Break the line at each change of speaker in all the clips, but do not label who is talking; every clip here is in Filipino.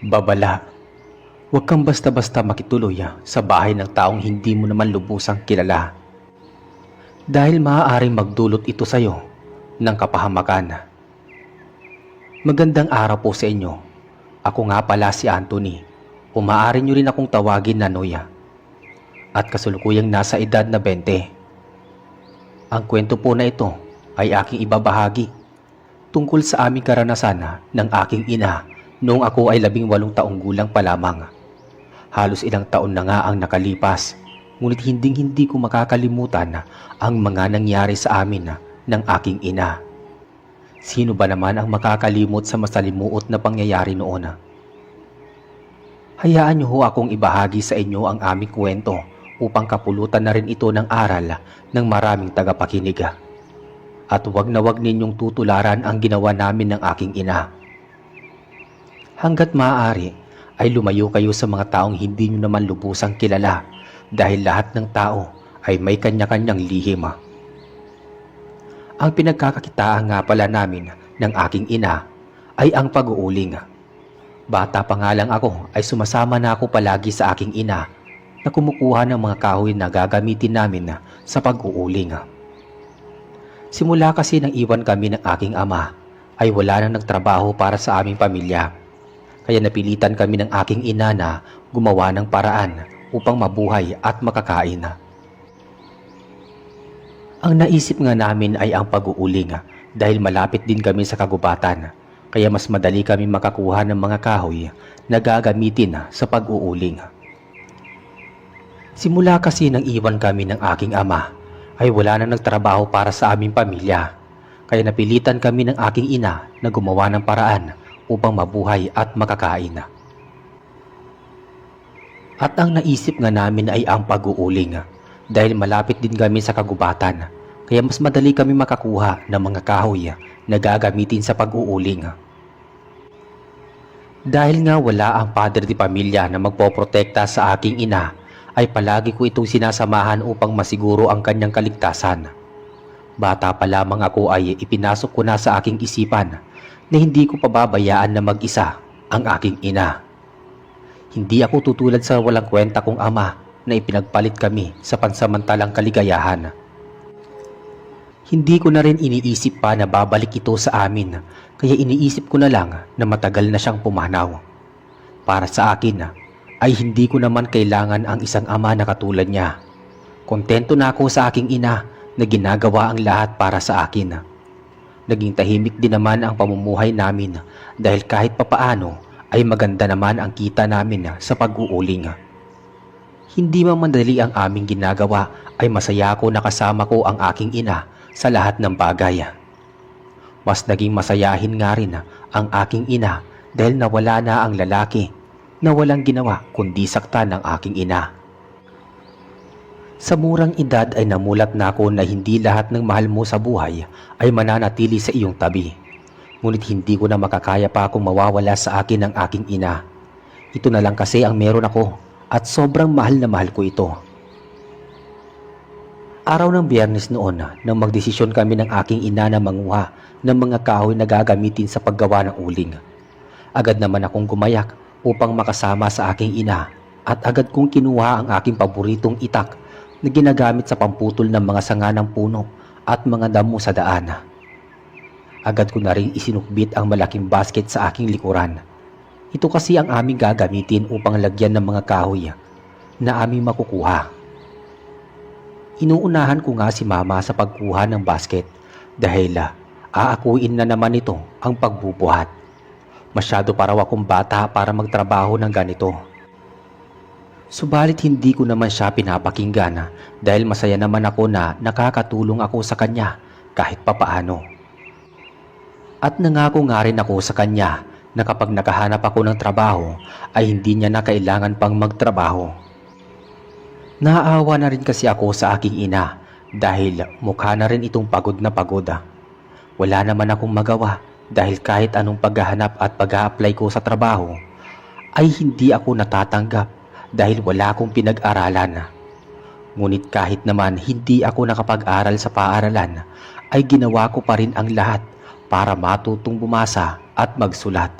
Babala, huwag kang basta-basta makituloy sa bahay ng taong hindi mo naman lubusang kilala. Dahil maaaring magdulot ito sa iyo ng kapahamakan. Magandang araw po sa inyo. Ako nga pala si Anthony. O maaari nyo rin akong tawagin na Noya. At kasulukuyang nasa edad na 20. Ang kwento po na ito ay aking ibabahagi tungkol sa aming karanasan ng aking ina noong ako ay 18 taong gulang pa lamang. Halos ilang taon na nga ang nakalipas, ngunit hindi ko makakalimutan ang mga nangyari sa amin ng aking ina. Sino ba naman ang makakalimot sa masalimuot na pangyayari noon? Hayaan niyo ho akong ibahagi sa inyo ang aming kwento upang kapulutan na rin ito ng aral ng maraming tagapakinig. At huwag na huwag ninyong tutularan ang ginawa namin ng aking ina. Hanggat maaari ay lumayo kayo sa mga taong hindi nyo naman lubusang kilala dahil lahat ng tao ay may kanya-kanyang lihim. Ang pinagkakakitaan nga pala namin ng aking ina ay ang pag-uuling. Bata pa nga lang ako ay sumasama na ako palagi sa aking ina na kumukuha ng mga kahoy na gagamitin namin sa pag-uuling. Simula kasi nang iwan kami ng aking ama ay wala nang nagtrabaho para sa aming pamilya. Kaya napilitan kami ng aking ina na gumawa ng paraan upang mabuhay at makakain. Ang naisip nga namin ay ang pag-uuling dahil malapit din kami sa kagubatan. Kaya mas madali kami makakuha ng mga kahoy na gagamitin sa pag-uuling. Simula kasi nang iwan kami ng aking ama ay wala nang nagtrabaho para sa aming pamilya. Kaya napilitan kami ng aking ina na gumawa ng paraan upang mabuhay at makakain. At ang naisip nga namin ay ang pag-uuling dahil malapit din kami sa kagubatan kaya mas madali kami makakuha ng mga kahoy na gagamitin sa pag-uuling. Dahil nga wala ang padre de pamilya na magpoprotekta sa aking ina ay palagi ko itong sinasamahan upang masiguro ang kanyang kaligtasan. Bata pa lamang ako ay ipinasok ko na sa aking isipan na hindi ko pababayaan na mag-isa ang aking ina. Hindi ako tutulad sa walang kwenta kong ama na ipinagpalit kami sa pansamantalang kaligayahan. Hindi ko na rin iniisip pa na babalik ito sa amin, kaya iniisip ko na lang na matagal na siyang pumanaw. Para sa akin ay hindi ko naman kailangan ang isang ama na katulad niya. Kontento na ako sa aking ina na ginagawa ang lahat para sa akin. Naging tahimik din naman ang pamumuhay namin dahil kahit papaano ay maganda naman ang kita namin sa pag-uuling. Hindi man madali ang aming ginagawa ay masaya ako na kasama ko ang aking ina sa lahat ng bagay. Mas naging masayahin nga rin ang aking ina dahil nawala na ang lalaki na walang ginawa kundi saktan ng aking ina. Sa murang edad ay namulat na ako na hindi lahat ng mahal mo sa buhay ay mananatili sa iyong tabi. Ngunit hindi ko na makakaya pa akong mawawala sa akin ng aking ina. Ito na lang kasi ang meron ako at sobrang mahal na mahal ko ito. Araw ng Biyernes noon nang magdesisyon kami ng aking ina na manguha ng mga kahoy na gagamitin sa paggawa ng uling. Agad naman akong gumayak upang makasama sa aking ina at agad kong kinuha ang aking paboritong itak na ginagamit sa pamputol ng mga sanga ng puno at mga damo sa daan. Agad ko na rin isinukbit ang malaking basket sa aking likuran. Ito kasi ang aming gagamitin upang lagyan ng mga kahoy na aming makukuha. Inuunahan ko nga si mama sa pagkuha ng basket dahil aakuin na naman ito ang pagbubuhat. Masyado pa raw akong bata para magtrabaho ng ganito. Subalit hindi ko naman siya pinapakinggan dahil masaya naman ako na nakakatulong ako sa kanya kahit papaano. At nangako nga rin ako sa kanya na kapag nakahanap ako ng trabaho ay hindi niya na kailangan pang magtrabaho. Naaawa na rin kasi ako sa aking ina dahil mukha na rin itong pagod na pagod. Wala naman akong magawa dahil kahit anong paghahanap at pag-a-apply ko sa trabaho ay hindi ako natatanggap dahil wala akong pinag-aralan. Ngunit kahit naman hindi ako nakapag-aral sa paaralan, ay ginawa ko pa rin ang lahat para matutong bumasa at magsulat.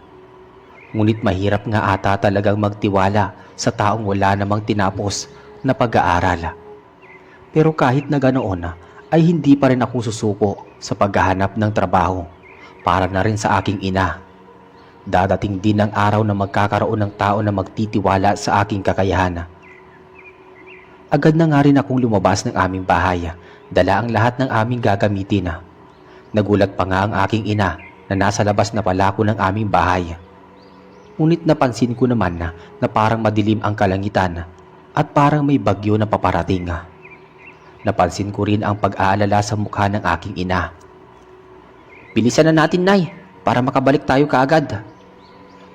Ngunit mahirap nga ata talagang magtiwala sa taong wala namang tinapos na pag-aaral. Pero kahit na ganoon ay hindi pa rin ako susuko sa paghahanap ng trabaho para na rin sa aking ina. Dadating din ang araw na magkakaroon ng tao na magtitiwala sa aking kakayahan. Agad na nga rin akong lumabas ng aming bahay, dala ang lahat ng aming gagamitin. Nagulat pa nga ang aking ina na nasa labas na pala ako ng aming bahay. Ngunit napansin ko naman na parang madilim ang kalangitan at parang may bagyo na paparating. Napansin ko rin ang pag-aalala sa mukha ng aking ina. "Bilisan na natin, Nay, para makabalik tayo kaagad."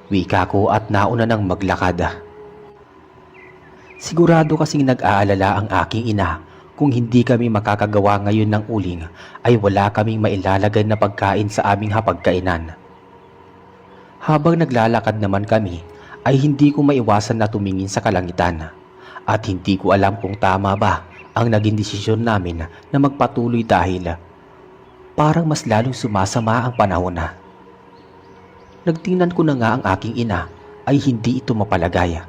Wika ko at nauna nang maglakad. Sigurado kasing nag-aalala ang aking ina kung hindi kami makakagawa ngayon ng uling ay wala kaming mailalagay na pagkain sa aming hapagkainan. Habang naglalakad naman kami ay hindi ko maiwasan na tumingin sa kalangitan at hindi ko alam kung tama ba ang naging desisyon namin na magpatuloy dahil parang mas lalong sumasama ang panahon. Nagtingnan ko na nga ang aking ina ay hindi ito mapalagay.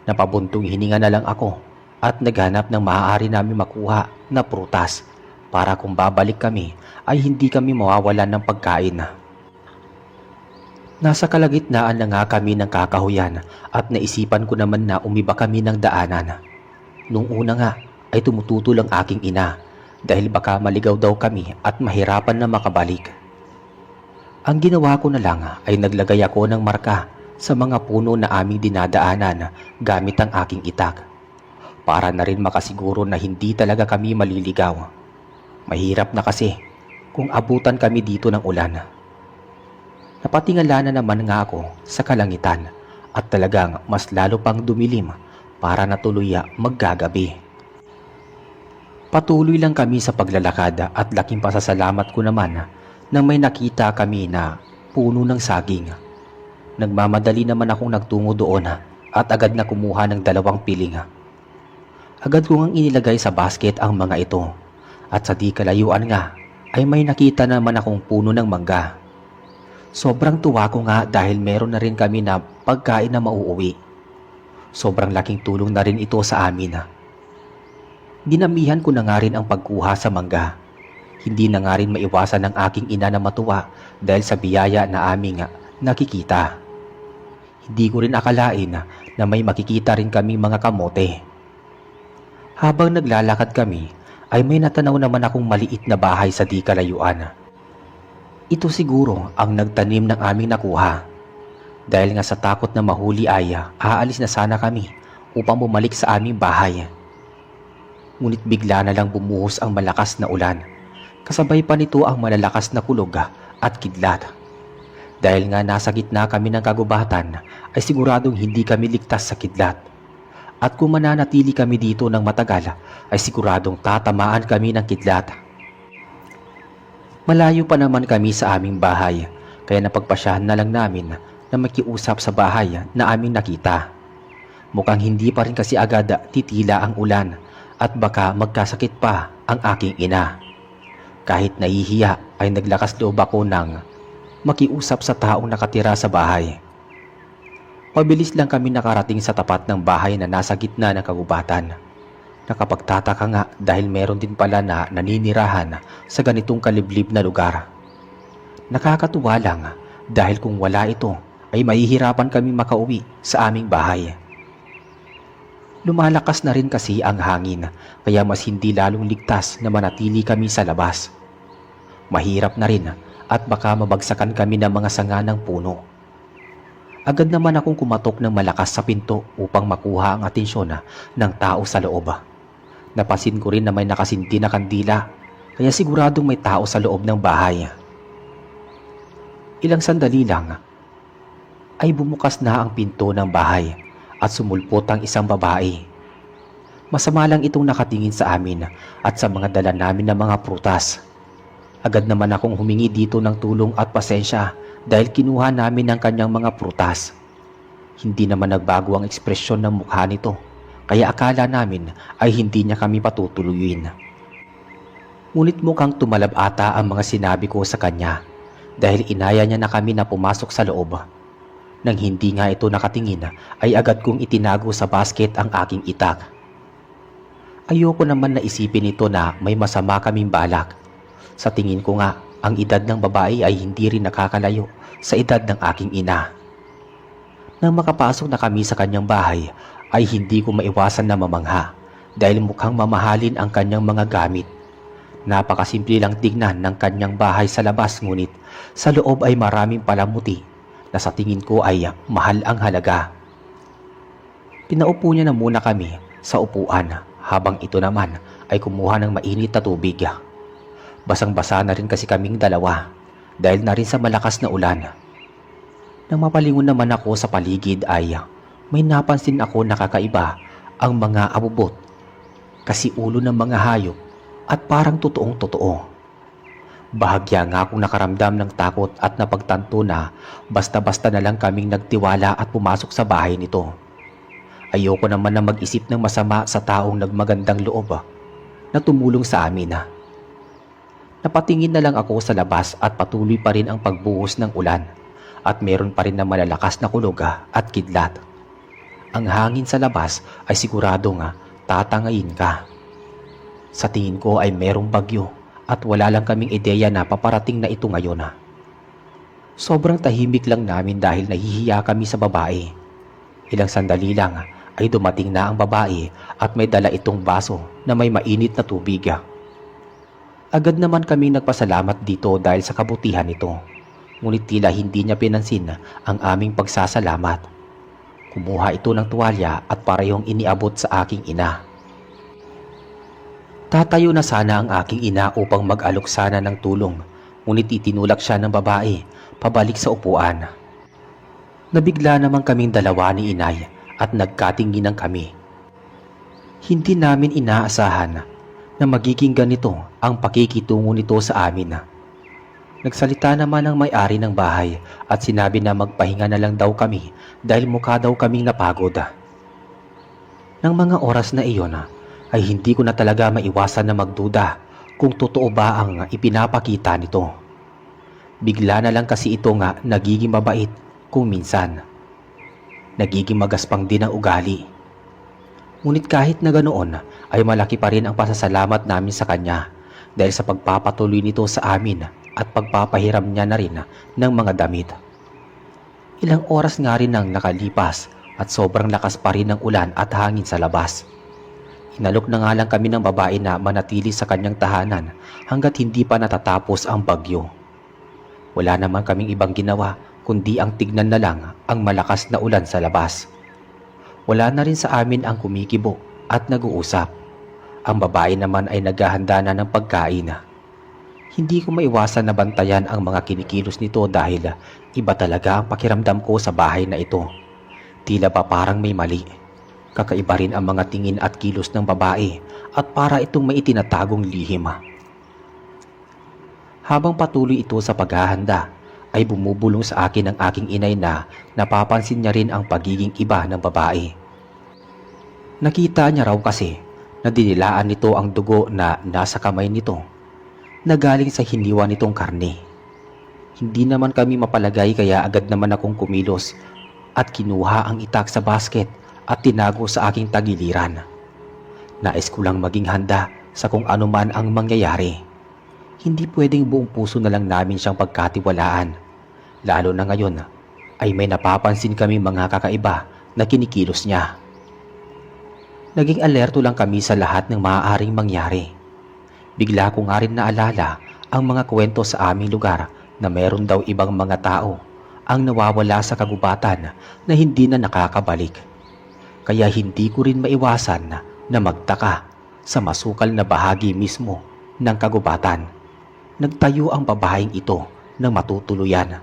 Napabuntong hininga na lang ako at naghanap ng maaari namin makuha na prutas para kung babalik kami ay hindi kami mawawalan ng pagkain. Nasa kalagitnaan na nga kami ng kakahuyan at naisipan ko naman na umiba kami ng daanan. Nung una nga ay tumututol ang aking ina dahil baka maligaw daw kami at mahirapan na makabalik. Ang ginawa ko na lang ay naglagay ako ng marka sa mga puno na aming dinadaanan gamit ang aking itak para na rin makasiguro na hindi talaga kami maliligaw. Mahirap na kasi kung abutan kami dito ng ulan. Napatingala na naman nga ako sa kalangitan at talagang mas lalo pang dumilim para na tuloy maggagabi. Patuloy lang kami sa paglalakad at laking pasasalamat ko naman na may nakita kami na puno ng saging. Nagmamadali naman akong nagtungo doon at agad na kumuha ng 2 piling. Agad ko ngang inilagay sa basket ang mga ito at sa di kalayuan nga ay may nakita naman akong puno ng mangga. Sobrang tuwa ko nga dahil meron na rin kami na pagkain na mauuwi. Sobrang laking tulong na rin ito sa amin. Dinamihan ko na nga rin ang pagkuha sa mangga. Hindi na nga rin maiwasan ng aking ina na matuwa dahil sa biyaya na aming nakikita. Hindi ko rin akalain na may makikita rin kami mga kamote. Habang naglalakad kami ay may natanaw naman akong maliit na bahay sa di kalayuan. Ito siguro ang nagtanim ng aming nakuha. Dahil nga sa takot na mahuli ay aalis na sana kami upang bumalik sa aming bahay. Ngunit bigla na lang bumuhos ang malakas na ulan. Kasabay pa nito ang malalakas na kulog at kidlat. Dahil nga nasa gitna kami ng kagubatan ay siguradong hindi kami ligtas sa kidlat. At kung mananatili kami dito ng matagal ay siguradong tatamaan kami ng kidlat. Malayo pa naman kami sa aming bahay kaya napagpasyahan na lang namin na makiusap sa bahay na aming nakita. Mukhang hindi pa rin kasi agad titila ang ulan at baka magkasakit pa ang aking ina. Kahit nahihiya ay naglakas loob ako ng makiusap sa taong nakatira sa bahay. Mabilis lang kami nakarating sa tapat ng bahay na nasa gitna ng kagubatan. Nakapagtataka nga dahil meron din pala na naninirahan sa ganitong kaliblib na lugar. Nakakatuwa lang dahil kung wala ito ay mahihirapan kami makauwi sa aming bahay. Lumalakas na rin kasi ang hangin kaya mas hindi lalong ligtas na manatili kami sa labas. Mahirap na rin at baka mabagsakan kami ng mga sanga ng puno. Agad naman akong kumatok ng malakas sa pinto upang makuha ang atensyon ng tao sa loob. Napansin ko rin na may nakasindi na kandila kaya siguradong may tao sa loob ng bahay. Ilang sandali lang ay bumukas na ang pinto ng bahay at sumulpot ang isang babae. Masama lang itong nakatingin sa amin at sa mga dala namin na mga prutas. Agad naman akong humingi dito ng tulong at pasensya dahil kinuha namin ang kanyang mga prutas. Hindi naman nagbago ang ekspresyon ng mukha nito kaya akala namin ay hindi niya kami patutuluyin. Ngunit mukhang tumalab ata ang mga sinabi ko sa kanya dahil inaya niya na kami na pumasok sa loob. Nang hindi nga ito nakatingin ay agad kong itinago sa basket ang aking itak. Ayoko naman na isipin ito na may masama kaming balak. Sa tingin ko nga, ang edad ng babae ay hindi rin nakakalayo sa edad ng aking ina. Nang makapasok na kami sa kanyang bahay ay hindi ko maiwasan na mamangha dahil mukhang mamahalin ang kanyang mga gamit. Napakasimple lang tignan ng kanyang bahay sa labas ngunit sa loob ay maraming palamuti na sa tingin ko ay mahal ang halaga. Pinaupo niya na muna kami sa upuan habang ito naman ay kumuha ng mainit na tubig. Basang-basa na rin kasi kaming dalawa dahil na rin sa malakas na ulan. Nang mapalingon naman ako sa paligid ay may napansin ako na kakaiba ang mga abubot kasi ulo ng mga hayop at parang totoong totoo. Bahagya nga akong nakaramdam ng takot at napagtanto na basta-basta na lang kaming nagtiwala at pumasok sa bahay nito. Ayoko naman na mag-isip ng masama sa taong nagmagandang loob na tumulong sa amin. Napatingin na lang ako sa labas at patuloy pa rin ang pagbuhos ng ulan at meron pa rin na malalakas na kulog at kidlat. Ang hangin sa labas ay siguradong tatangayin ka. Sa tingin ko ay merong bagyo at wala lang kaming ideya na paparating na ito ngayon. Sobrang tahimik lang namin dahil nahihiya kami sa babae. Ilang sandali lang ay dumating na ang babae at may dala itong baso na may mainit na tubig. Agad naman kami nagpasalamat dito dahil sa kabutihan nito. Ngunit tila hindi niya pinansin ang aming pagsasalamat. Kumuha ito ng tuwalya at parehong iniabot sa aking ina. Tatayo na sana ang aking ina upang mag-alok sana ng tulong, ngunit itinulak siya ng babae pabalik sa upuan. Nabigla naman kaming dalawa ni inay at nagkatinginan kami. Hindi namin inaasahan na magiging ganito ang pakikitungo nito sa amin. Nagsalita naman ang may-ari ng bahay at sinabi na magpahinga na lang daw kami dahil mukha daw kaming napagod. Nang mga oras na iyon ay hindi ko na talaga maiwasan na magduda kung totoo ba ang ipinapakita nito. Bigla na lang kasi ito nga nagiging mabait kung minsan. Nagiging magaspang din ang ugali. Ngunit kahit na ganoon ay malaki pa rin ang pasasalamat namin sa kanya dahil sa pagpapatuloy nito sa amin at pagpapahiram niya na rin ng mga damit. Ilang oras nga rin ang nakalipas at sobrang lakas pa rin ng ulan at hangin sa labas. Inalok na nga lang kami ng babae na manatili sa kanyang tahanan hanggat hindi pa natatapos ang bagyo. Wala naman kaming ibang ginawa kundi ang tignan na lang ang malakas na ulan sa labas. Wala na rin sa amin ang kumikibo at nag-uusap. Ang babae naman ay naghahanda na ng pagkain. Hindi ko maiwasan na bantayan ang mga kinikilos nito dahil iba talaga ang pakiramdam ko sa bahay na ito. Tila ba parang may mali. Kakaiba rin ang mga tingin at kilos ng babae at para itong may itinatagong lihim. Habang patuloy ito sa paghahanda, ay bumubulong sa akin ang aking inay na napapansin niya rin ang pagiging iba ng babae. Nakita niya raw kasi na dinilaan nito ang dugo na nasa kamay nito na galing sa hiniwa nitong karne. Hindi naman kami mapalagay kaya agad naman akong kumilos at kinuha ang itak sa basket at tinago sa aking tagiliran. Nais ko lang maging handa sa kung ano man ang mangyayari. Hindi pwedeng buong puso na lang namin siyang pagkatiwalaan. Lalo na ngayon ay may napapansin kami mga kakaiba na kinikilos niya. Naging alerto lang kami sa lahat ng maaaring mangyari. Bigla ko nga rin naalala ang mga kwento sa aming lugar na meron daw ibang mga tao ang nawawala sa kagubatan na hindi na nakakabalik. Kaya hindi ko rin maiwasan na magtaka sa masukal na bahagi mismo ng kagubatan. Nagtayo ang babaeng ito ng matutuluyan.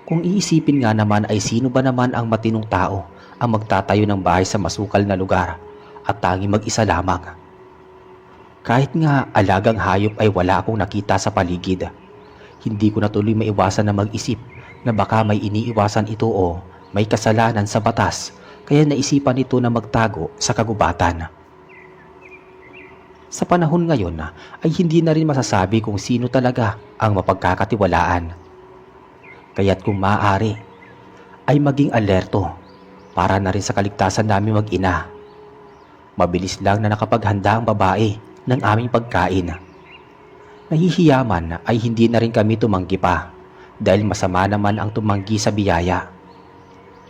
Kung iisipin nga naman ay sino ba naman ang matinong tao ang magtatayo ng bahay sa masukal na lugar at tanging mag-isa lamang. Kahit nga alagang hayop ay wala akong nakita sa paligid. Hindi ko na tuloy maiwasan na mag-isip na baka may iniiwasan ito o may kasalanan sa batas kaya naisipan ito na magtago sa kagubatan. Sa panahon ngayon ay hindi na rin masasabi kung sino talaga ang mapagkakatiwalaan. Kaya't kung maaari ay maging alerto para na rin sa kaligtasan namin mag-ina. Mabilis lang na nakapaghanda ang babae ng aming pagkain. Nahihiyaman ay hindi na rin kami tumanggi pa dahil masama naman ang tumanggi sa biyaya.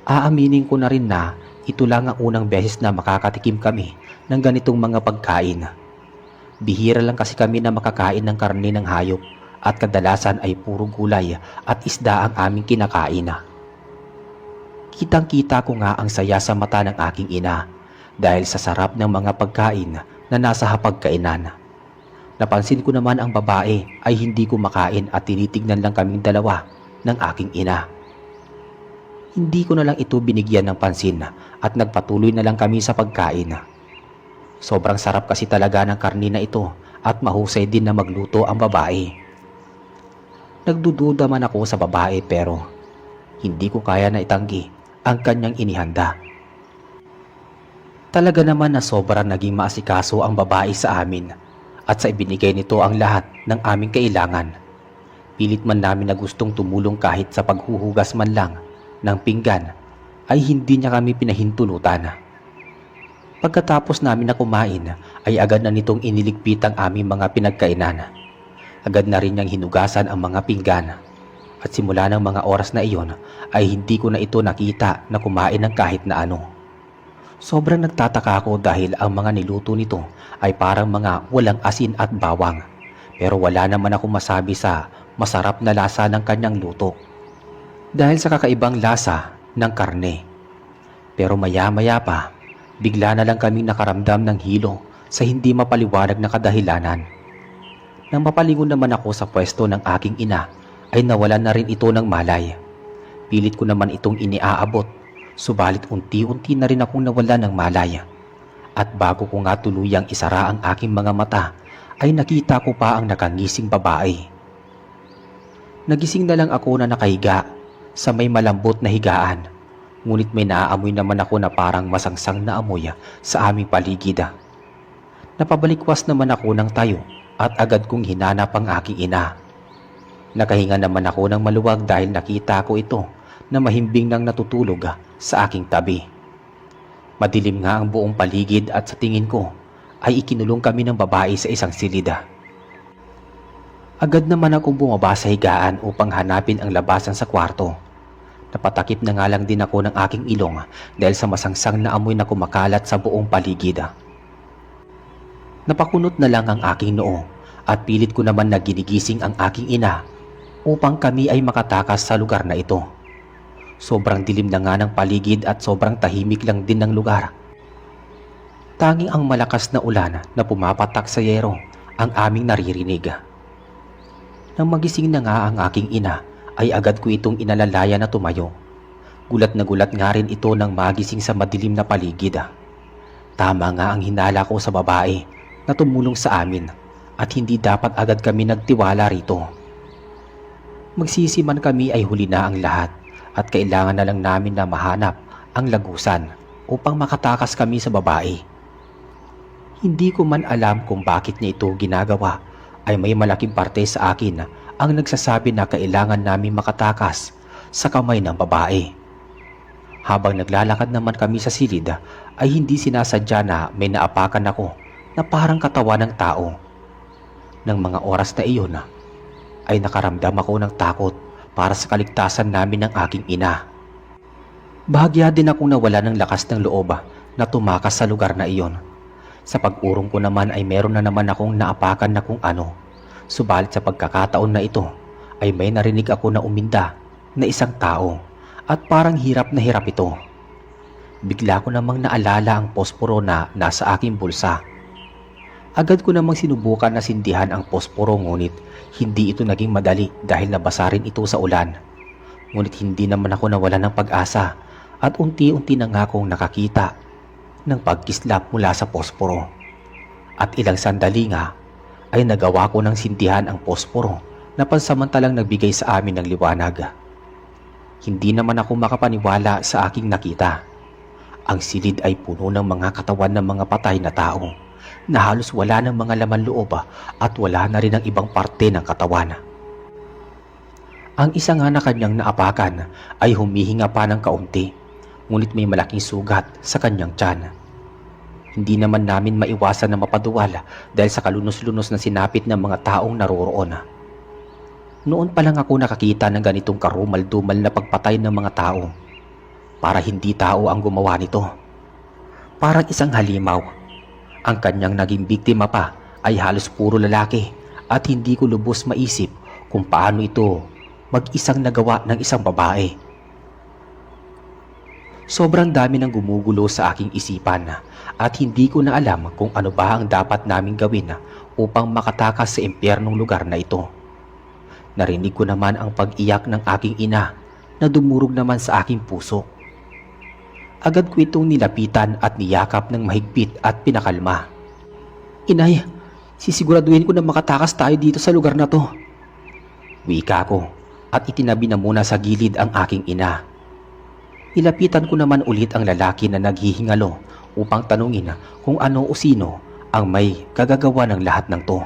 Aaminin ko na rin na ito lang ang unang beses na makakatikim kami ng ganitong mga pagkain. Bihira lang kasi kami na makakain ng karne ng hayop at kadalasan ay puro gulay at isda ang aming kinakain. Kitang-kita ko nga ang saya sa mata ng aking ina dahil sa sarap ng mga pagkain na nasa hapagkainan. Napansin ko naman ang babae ay hindi kumakain at tinitignan lang kaming dalawa ng aking ina. Hindi ko na lang ito binigyan ng pansin at nagpatuloy na lang kami sa pagkain. Sobrang sarap kasi talaga ng karne na ito at mahusay din na magluto ang babae. Nagdududa man ako sa babae pero hindi ko kaya na itanggi ang kanyang inihanda. Talaga naman na sobrang naging maasikaso ang babae sa amin at sa ibinigay nito ang lahat ng aming kailangan. Pilit man namin na gustong tumulong kahit sa paghuhugas man lang ng pinggan ay hindi niya kami pinahintulutan. Pagkatapos namin na kumain ay agad na nitong iniligpit ang aming mga pinagkainan. Agad na rin niyang hinugasan ang mga pinggan at simula ng mga oras na iyon ay hindi ko na ito nakita na kumain ng kahit na ano. Sobrang nagtataka ako dahil ang mga niluto nito ay parang mga walang asin at bawang pero wala naman ako masabi sa masarap na lasa ng kanyang luto dahil sa kakaibang lasa ng karne. Pero maya-maya pa, bigla na lang kaming nakaramdam ng hilo sa hindi mapaliwanag na kadahilanan. Nang mapalingon naman ako sa pwesto ng aking ina, ay nawalan na rin ito ng malay. Pilit ko naman itong iniaabot, subalit unti-unti na rin akong nawalan ng malay. At bago ko nga tuluyang isara ang aking mga mata, ay nakita ko pa ang nakangising babae. Nagising na lang ako na nakahiga sa may malambot na higaan. Ngunit may naaamoy naman ako na parang masangsang na amoy sa aming paligid. Napabalikwas naman ako ng tayo at agad kong hinanap ang aking ina. Nakahinga naman ako ng maluwag dahil nakita ko ito na mahimbing nang natutulog sa aking tabi. Madilim nga ang buong paligid at sa tingin ko ay ikinulong kami ng babae sa isang silid. Agad naman akong bumaba sa higaan upang hanapin ang labasan sa kwarto. Napatakip na nga lang din ako ng aking ilong dahil sa masangsang na amoy na kumakalat sa buong paligid. Napakunot na lang ang aking noo at pilit ko naman na ginigising ang aking ina upang kami ay makatakas sa lugar na ito. Sobrang dilim na nga ng paligid at sobrang tahimik lang din ng lugar. Tanging ang malakas na ulan na pumapatak sa yero ang aming naririnig. Nang magising na nga ang aking ina, ay agad ko itong inalalaya na tumayo. Gulat na gulat nga rin ito nang magising sa madilim na paligid. Tama nga ang hinala ko sa babae na tumulong sa amin at hindi dapat agad kami nagtiwala rito. Magsisiman kami ay huli na ang lahat at kailangan na lang namin na mahanap ang lagusan upang makatakas kami sa babae. Hindi ko man alam kung bakit niya ito ginagawa ay may malaking parte sa akin ang nagsasabi na kailangan namin makatakas sa kamay ng babae. Habang naglalakad naman kami sa silid ay hindi sinasadya na may naapakan ako na parang katawan ng tao. Nang mga oras na iyon ay nakaramdam ako ng takot para sa kaligtasan namin ng aking ina. Bahagya din akong nawala ng lakas ng loob na tumakas sa lugar na iyon. Sa pag-urong ko naman ay meron na naman akong naapakan na kung ano. Subalit sa pagkakataon na ito ay may narinig ako na uminda na isang tao at parang hirap na hirap ito. Bigla ko namang naalala ang posporo na nasa aking bulsa. Agad ko namang sinubukan na sindihan ang posporo ngunit hindi ito naging madali dahil nabasa rin ito sa ulan. Ngunit hindi naman ako nawalan ng pag-asa at unti-unti na nga akong nakakita ng pagkislap mula sa posporo. At ilang sandali nga ay nagawa ko ng sindihan ang posporo na pansamantalang nagbigay sa amin ng liwanag. Hindi naman ako makapaniwala sa aking nakita. Ang silid ay puno ng mga katawan ng mga patay na tao na halos wala ng mga laman loob at wala na rin ang ibang parte ng katawan. Ang isa nga na kanyang naapakan ay humihinga pa ng kaunti, ngunit may malaking sugat sa kanyang tiyan. Hindi naman namin maiwasan na mapaduwal dahil sa kalunos-lunos na sinapit ng mga taong naroroon. Noon pa lang ako nakakita ng ganitong karumal-dumal na pagpatay ng mga tao. Para hindi tao ang gumawa nito. Parang isang halimaw. Ang kanyang naging biktima pa ay halos puro lalaki at hindi ko lubos maisip kung paano ito mag-isang nagawa ng isang babae. Sobrang dami ng gumugulo sa aking isipan at hindi ko na alam kung ano ba ang dapat naming gawin upang makatakas sa impyernong lugar na ito. Narinig ko naman ang pag-iyak ng aking ina na dumurog naman sa aking puso. Agad ko itong nilapitan at niyakap ng mahigpit at pinakalma. "Inay, sisiguraduhin ko na makatakas tayo dito sa lugar na to," wika ko at itinabi na muna sa gilid ang aking ina. Nilapitan ko naman ulit ang lalaki na naghihingalo upang tanungin kung ano o sino ang may kagagawa ng lahat ng to.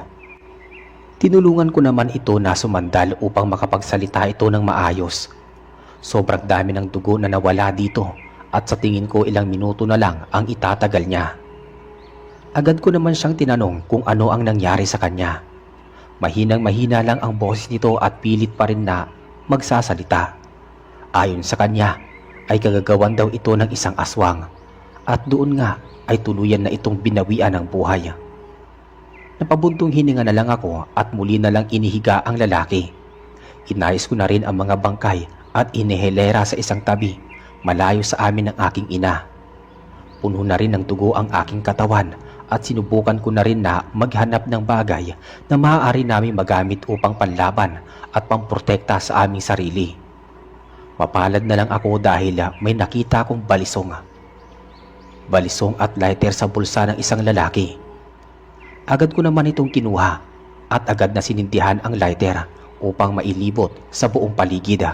Tinulungan ko naman ito na sumandal upang makapagsalita ito ng maayos. Sobrang dami ng dugo na nawala dito at sa tingin ko ilang minuto na lang ang itatagal niya. Agad ko naman siyang tinanong kung ano ang nangyari sa kanya. Mahinang-mahina lang ang boses nito at pilit pa rin na magsasalita. Ayon sa kanya ay kagagawan daw ito ng isang aswang at doon nga ay tuluyan na itong binawian ng buhay. Napabuntong hininga na lang ako at muli na lang inihiga ang lalaki. Inayos ko na rin ang mga bangkay at inihelera sa isang tabi, malayo sa amin ng aking ina. Puno na rin ng dugo ang aking katawan at sinubukan ko na rin na maghanap ng bagay na maaari namin magamit upang panlaban at pamprotekta sa aming sarili. Mapalad na lang ako dahil may nakita akong balisong. Balisong at lighter sa bulsa ng isang lalaki. Agad ko naman itong kinuha at agad na sinindihan ang lighter upang mailibot sa buong paligid.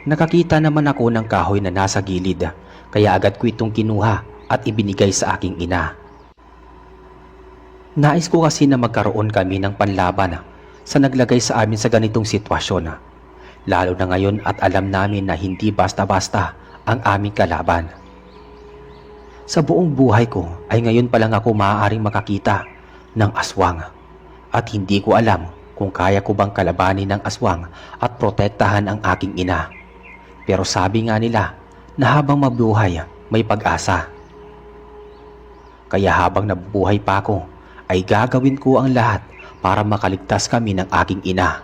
Nakakita naman ako ng kahoy na nasa gilid kaya agad ko itong kinuha at ibinigay sa aking ina. Nais ko kasi na magkaroon kami ng panlaban sa naglagay sa amin sa ganitong sitwasyon. Lalo na ngayon at alam namin na hindi basta-basta ang aming kalaban. Sa buong buhay ko ay ngayon pa lang ako maaaring makakita ng aswang at hindi ko alam kung kaya ko bang kalabanin ng aswang at protektahan ang aking ina. Pero sabi nga nila na habang mabuhay may pag-asa. Kaya habang nabubuhay pa ako ay gagawin ko ang lahat para makaligtas kami ng aking ina.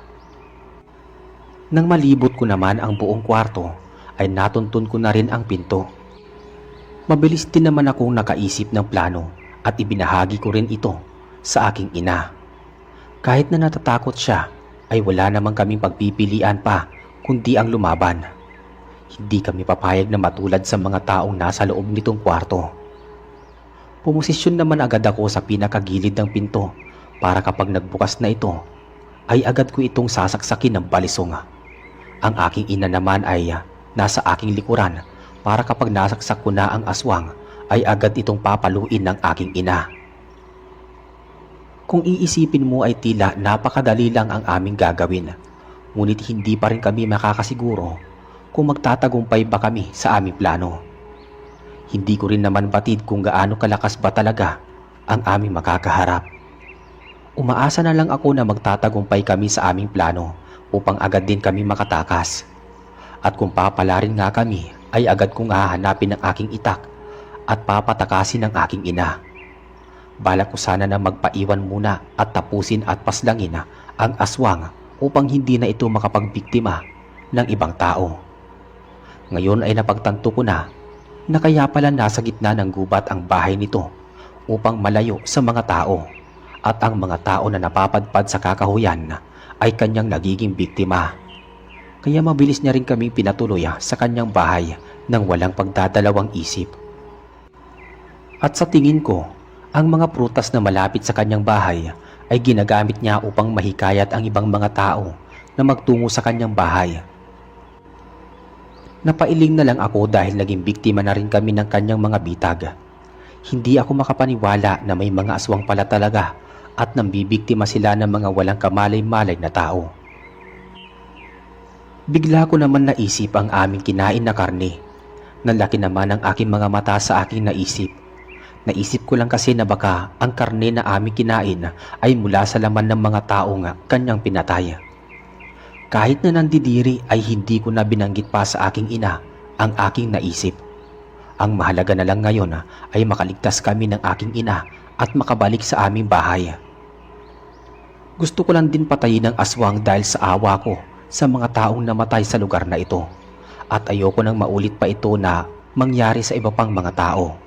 Nang malibot ko naman ang buong kwarto ay natuntun ko na rin ang pinto. Mabilis din naman akong nakaisip ng plano at ibinahagi ko rin ito sa aking ina. Kahit na natatakot siya ay wala naman kaming pagpipilian pa kundi ang lumaban. Hindi kami papayag na matulad sa mga taong nasa loob nitong kwarto. Pumosisyon naman agad ako sa pinakagilid ng pinto para kapag nagbukas na ito ay agad ko itong sasaksakin ng balisong. Ang aking ina naman ay nasa aking likuran para kapag nasaksak ko na ang aswang ay agad itong papaluin ng aking ina. Kung iisipin mo ay tila napakadali lang ang aming gagawin, ngunit hindi pa rin kami makakasiguro kung magtatagumpay ba kami sa aming plano. Hindi ko rin naman batid kung gaano kalakas ba talaga ang aming makakaharap. Umaasa na lang ako na magtatagumpay kami sa aming plano upang agad din kami makatakas. At kung papalarin nga kami ay agad kong hahanapin ang aking itak at papatakasin ang aking ina. Balak ko sana na magpaiwan muna at tapusin at paslangin ang aswang upang hindi na ito makapagbiktima ng ibang tao. Ngayon ay napagtanto ko na kaya pala nasa gitna ng gubat ang bahay nito upang malayo sa mga tao at ang mga tao na napapadpad sa kakahuyan ay kanyang nagiging biktima. Kaya mabilis niya rin kaming pinatuloy sa kanyang bahay nang walang pagdadalawang isip. At sa tingin ko, ang mga prutas na malapit sa kanyang bahay ay ginagamit niya upang mahikayat ang ibang mga tao na magtungo sa kanyang bahay. Napailing na lang ako dahil naging biktima na rin kami ng kanyang mga bitag. Hindi ako makapaniwala na may mga aswang pala talaga at nambibiktima sila ng mga walang kamalay-malay na tao. Bigla ko naman naisip ang aming kinain na karne. Nalaki naman ang aking mga mata sa aking naisip. Naisip ko lang kasi na baka ang karne na aming kinain ay mula sa laman ng mga taong kanyang pinatay. Kahit na nandidiri ay hindi ko na binanggit pa sa aking ina ang aking naisip. Ang mahalaga na lang ngayon ay makaligtas kami ng aking ina at makabalik sa aming bahay. Gusto ko lang din patayin ang aswang dahil sa awa ko sa mga taong namatay sa lugar na ito at ayoko nang maulit pa ito na mangyari sa iba pang mga tao.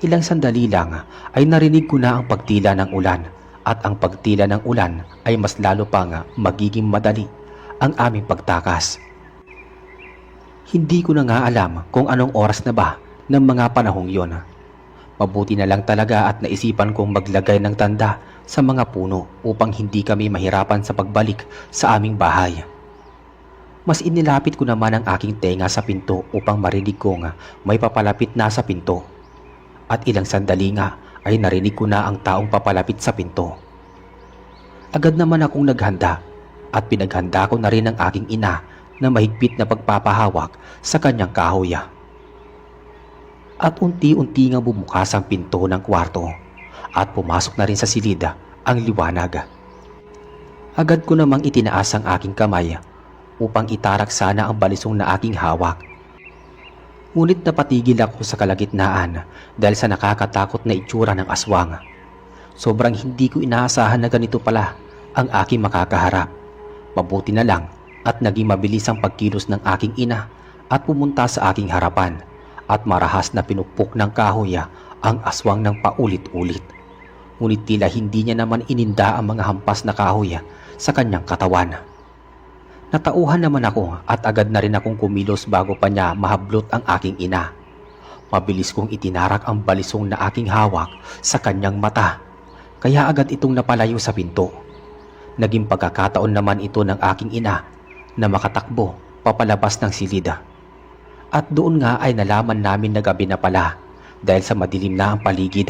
Ilang sandali lang ay narinig ko na ang pagtila ng ulan at ang pagtila ng ulan ay mas lalo pang magiging madali ang aming pagtakas. Hindi ko na nga alam kung anong oras na ba ng mga panahong yon. Mabuti na lang talaga at naisipan kong maglagay ng tanda sa mga puno upang hindi kami mahirapan sa pagbalik sa aming bahay. Mas inilapit ko naman ang aking tenga sa pinto upang marinig kong may papalapit na sa pinto. At ilang sandali nga ay narinig ko na ang taong papalapit sa pinto. Agad naman akong naghanda at pinaghanda ko na rin ang aking ina na mahigpit na pagpapahawak sa kanyang kahoy. At unti-unti nga bumukas ang pinto ng kwarto at pumasok na rin sa silid ang liwanag. Agad ko namang itinaas ang aking kamay upang itarak sana ang balisong na aking hawak. Ngunit napatigil ako sa kalagitnaan dahil sa nakakatakot na itsura ng aswang. Sobrang hindi ko inaasahan na ganito pala ang aking makakaharap. Mabuti na lang at naging mabilis ang pagkilos ng aking ina at pumunta sa aking harapan at marahas na pinupok ng kahoy ang aswang ng paulit-ulit. Ngunit tila hindi niya naman ininda ang mga hampas na kahoy sa kanyang katawan. Natauhan naman ako at agad na rin akong kumilos bago pa niya mahablot ang aking ina. Mabilis kong itinarak ang balisong na aking hawak sa kanyang mata, kaya agad itong napalayo sa pinto. Naging pagkakataon naman ito ng aking ina na makatakbo papalabas ng silid. At doon nga ay nalaman namin na gabi na pala dahil sa madilim na ang paligid.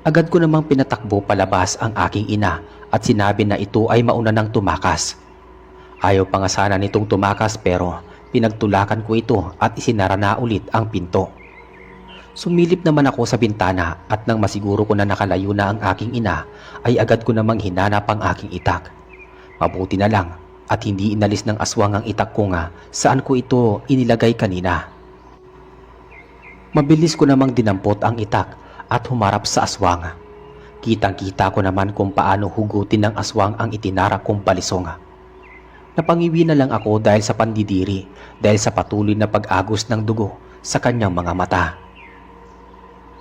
Agad ko namang pinatakbo palabas ang aking ina at sinabi na ito ay mauna nang tumakas. Ayaw pa nga sana nitong tumakas pero pinagtulakan ko ito at isinara na ulit ang pinto. Sumilip naman ako sa bintana at nang masiguro ko na nakalayo na ang aking ina ay agad ko namang hinanap ang aking itak. Mabuti na lang at hindi inalis ng aswang ang itak ko nga saan ko ito inilagay kanina. Mabilis ko namang dinampot ang itak at humarap sa aswang. Kitang-kita ko naman kung paano hugutin ng aswang ang itinarak kong balisong. Napangiwi na lang ako dahil sa pandidiri dahil sa patuloy na pag-agos ng dugo sa kanyang mga mata.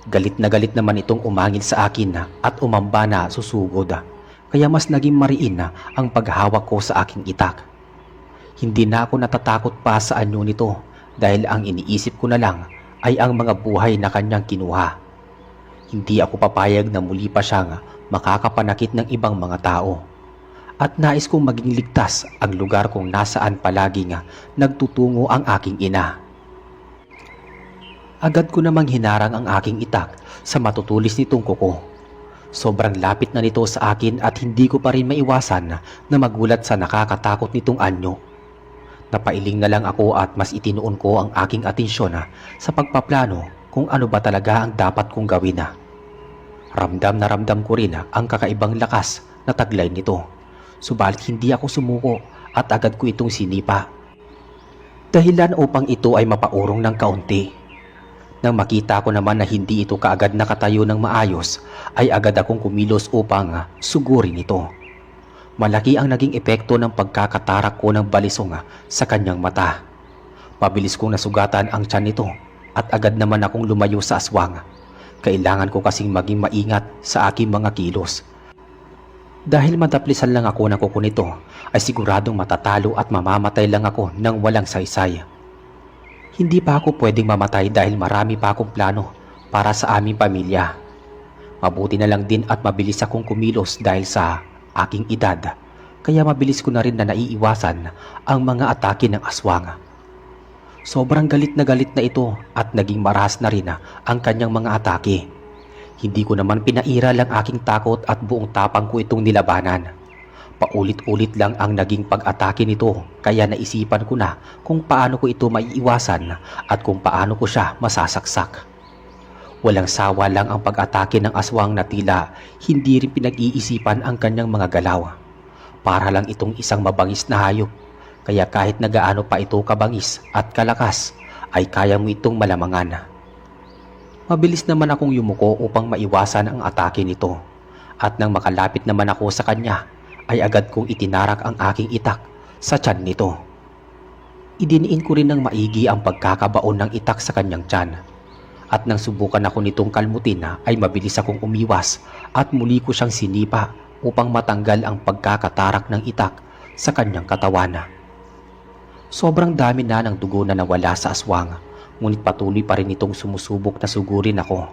Galit na galit naman itong umangil sa akin at umamba na susugod. Kaya mas naging mariin na ang paghawak ko sa aking itak. Hindi na ako natatakot pa sa anyo nito dahil ang iniisip ko na lang ay ang mga buhay na kanyang kinuha. Hindi ako papayag na muli pa siyang makakapanakit ng ibang mga tao. At nais kong maging ligtas ang lugar kung nasaan palaging nagtutungo ang aking ina. Agad ko namang hinarang ang aking itak sa matutulis nitong kuko. Sobrang lapit na nito sa akin at hindi ko pa rin maiwasan na magulat sa nakakatakot nitong anyo. Napailing na lang ako at mas itinuon ko ang aking atensyon sa pagpaplano kung ano ba talaga ang dapat kong gawin. Ramdam na ramdam ko rin ang kakaibang lakas na taglay nito. Subalit hindi ako sumuko at agad ko itong sinipa. Dahilan upang ito ay mapaurong ng kaunti. Nang makita ko naman na hindi ito kaagad nakatayo ng maayos, ay agad akong kumilos upang sugurin ito. Malaki ang naging epekto ng pagkakatarak ko ng balisong sa kanyang mata. Mabilis kong nasugatan ang tiyan nito at agad naman akong lumayo sa aswang. Kailangan ko kasing maging maingat sa aking mga kilos. Dahil madaplisan lang ako ng kuko nito, ay siguradong matatalo at mamamatay lang ako ng walang saysay. Hindi pa ako pwedeng mamatay dahil marami pa akong plano para sa aming pamilya. Mabuti na lang din at mabilis akong kumilos dahil sa aking edad, kaya mabilis ko na rin na naiiwasan ang mga atake ng aswang. Sobrang galit na ito at naging marahas na rin ang kanyang mga atake. Hindi ko naman pinairal ang aking takot at buong tapang ko itong nilabanan. Paulit-ulit lang ang naging pag-atake nito kaya naisipan ko na kung paano ko ito maiiwasan at kung paano ko siya masasaksak. Walang sawa lang ang pag-atake ng aswang na tila hindi rin pinag-iisipan ang kanyang mga galaw. Para lang itong isang mabangis na hayop, kaya kahit na gaano pa ito kabangis at kalakas ay kaya mo itong malamangan. Mabilis naman akong yumuko upang maiwasan ang atake nito at nang makalapit naman ako sa kanya ay agad kong itinarak ang aking itak sa tiyan nito. Idiniin ko rin ng maigi ang pagkakabaon ng itak sa kanyang tiyan. At nang subukan ako nitong kalmutin ay mabilis akong umiwas at muli ko siyang sinipa upang matanggal ang pagkakatarak ng itak sa kanyang katawan. Sobrang dami na ng dugo na nawala sa aswang, ngunit patuloy pa rin itong sumusubok na sugurin ako.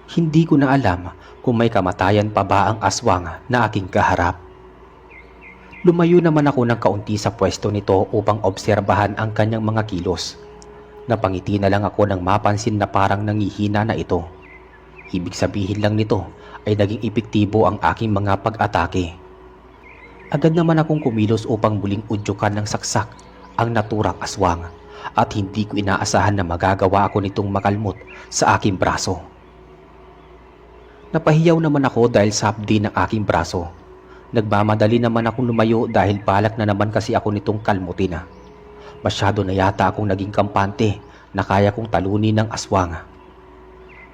Hindi ko na alam kung may kamatayan pa ba ang aswang na aking kaharap. Lumayo naman ako ng kaunti sa pwesto nito upang obserbahan ang kanyang mga kilos. Napangiti na lang ako nang mapansin na parang nangihina na ito. Ibig sabihin lang nito ay naging epektibo ang aking mga pag-atake. Agad naman akong kumilos upang muling udyukan ng saksak ang naturang aswang at hindi ko inaasahan na magagawa ako nitong makalmot sa aking braso. Napahiyaw naman ako dahil sa hapdi ng aking braso. Nagmamadali naman akong lumayo dahil balak na naman kasi ako nitong kalmutin. Masyado na yata akong naging kampante na kaya kong talunin ng aswang.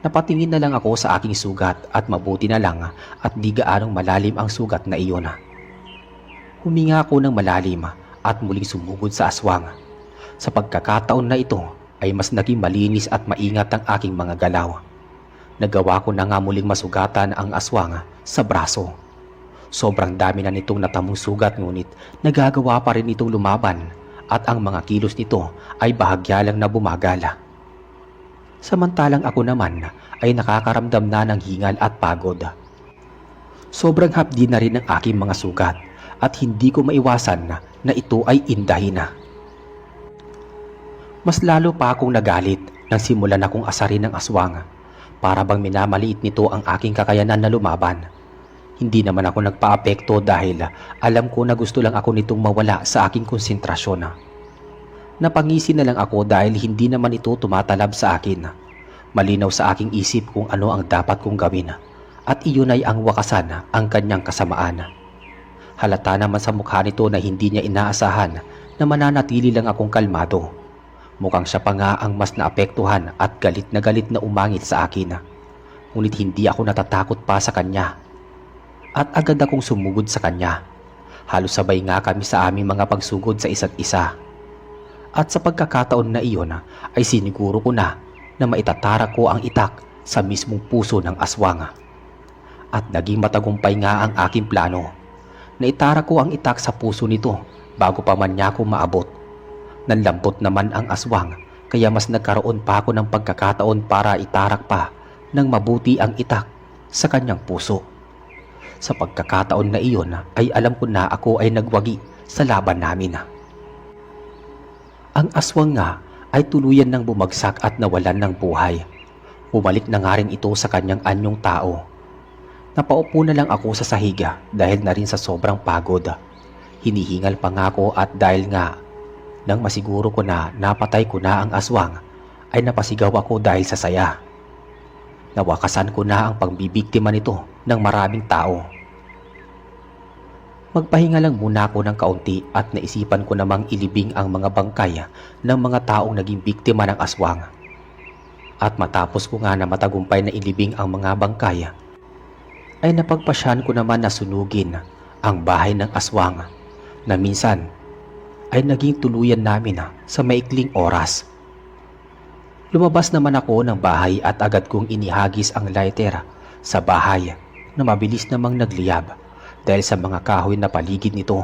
Napatingin na lang ako sa aking sugat at mabuti na lang at di gaanong malalim ang sugat na iyon. Huminga ako ng malalim at muling sumugod sa aswang. Sa pagkakataon na ito ay mas naging malinis at maingat ang aking mga galaw. Nagawa ko na nga muling masugatan ang aswang sa braso. Sobrang dami na nitong natamong sugat ngunit nagagawa pa rin itong lumaban at ang mga kilos nito ay bahagya lang na bumagala. Samantalang ako naman ay nakakaramdam na ng hingal at pagod. Sobrang hapdi na rin ang aking mga sugat at hindi ko maiwasan na ito ay indahin na. Mas lalo pa akong nagalit nang simulan akong asarin ng aswang. Para bang minamaliit nito ang aking kakayanan na lumaban. Hindi naman ako nagpa-apekto dahil alam ko na gusto lang ako nitong mawala sa aking konsentrasyon. Napangisi na lang ako dahil hindi naman ito tumatalab sa akin. Malinaw sa aking isip kung ano ang dapat kong gawin at iyon ay ang wakasan ang kanyang kasamaan. Halata naman sa mukha nito na hindi niya inaasahan na mananatili lang akong kalmado. Mukhang siya pa nga ang mas naapektuhan at galit na umangit sa akin. Ngunit hindi ako natatakot pa sa kanya. At agad akong sumugod sa kanya. Halos sabay nga kami sa aming mga pagsugod sa isa't isa. At sa pagkakataon na iyon ay siniguro ko na maitatarak ko ang itak sa mismong puso ng aswang. At naging matagumpay nga ang aking plano. Naitarak ko ang itak sa puso nito bago pa man niya ako maabot. Nanlambot naman ang aswang kaya mas nagkaroon pa ako ng pagkakataon para itarak pa ng mabuti ang itak sa kanyang puso. Sa pagkakataon na iyon ay alam ko na ako ay nagwagi sa laban namin. Ang aswang nga ay tuluyan ng bumagsak at nawalan ng buhay. Bumalik na nga rin ito sa kanyang anyong tao. Napaupo na lang ako sa sahiga dahil na rin sa sobrang pagod. Hinihingal pa nga ako at dahil nga nang masiguro ko na napatay ko na ang aswang, ay napasigaw ako dahil sa saya. Nawakasan ko na ang pagbibiktima nito ng maraming tao. Magpahinga lang muna ako ng kaunti at naisipan ko namang ilibing ang mga bangkay ng mga taong naging biktima ng aswang. At matapos ko nga na matagumpay na ilibing ang mga bangkay, ay napagpasyahan ko naman na sunugin ang bahay ng aswang na minsan ay naging tuluyan namin sa maikling oras. Lumabas naman ako ng bahay at agad kong inihagis ang lighter sa bahay na mabilis namang nagliyab dahil sa mga kahoy na paligid nito.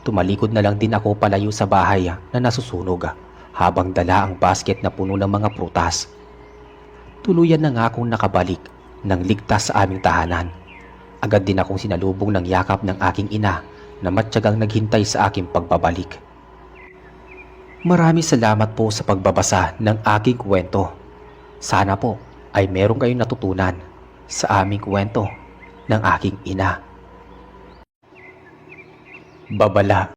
Tumalikod na lang din ako palayo sa bahay na nasusunog habang dala ang basket na puno ng mga prutas. Tuluyan na nga akong nakabalik nang ligtas sa aming tahanan. Agad din akong sinalubong ng yakap ng aking ina na matyagang naghintay sa aking pagbabalik. Maraming salamat po sa pagbabasa ng aking kwento. Sana po ay meron kayong natutunan sa aming kwento ng aking ina. Babala.